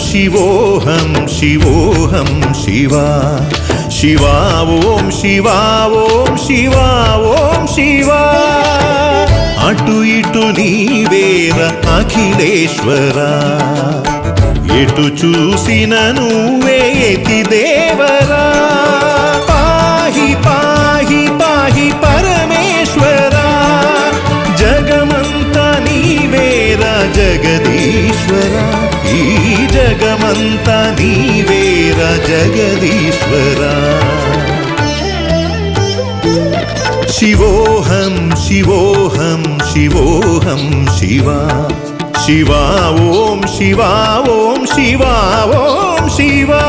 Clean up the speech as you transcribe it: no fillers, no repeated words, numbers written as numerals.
శివోహం శివోహం శివా శివా ఓం శివా ఓం శివా ఓం శివా అటు ఇటు నీవేర అఖిలేశ్వరా ఎటు చూసిన నువ్వే యతి దేవరా పాహి పాహి పాహి పరమేశ్వరా జగమంతా నీవేరా జగదీశ్వరా ఈ జగమంతా నీవేరా జగదీశ్వరా శివోహం శివోహం శివోహం శివా శివా ఓం శివా ఓం శివా ఓం శివా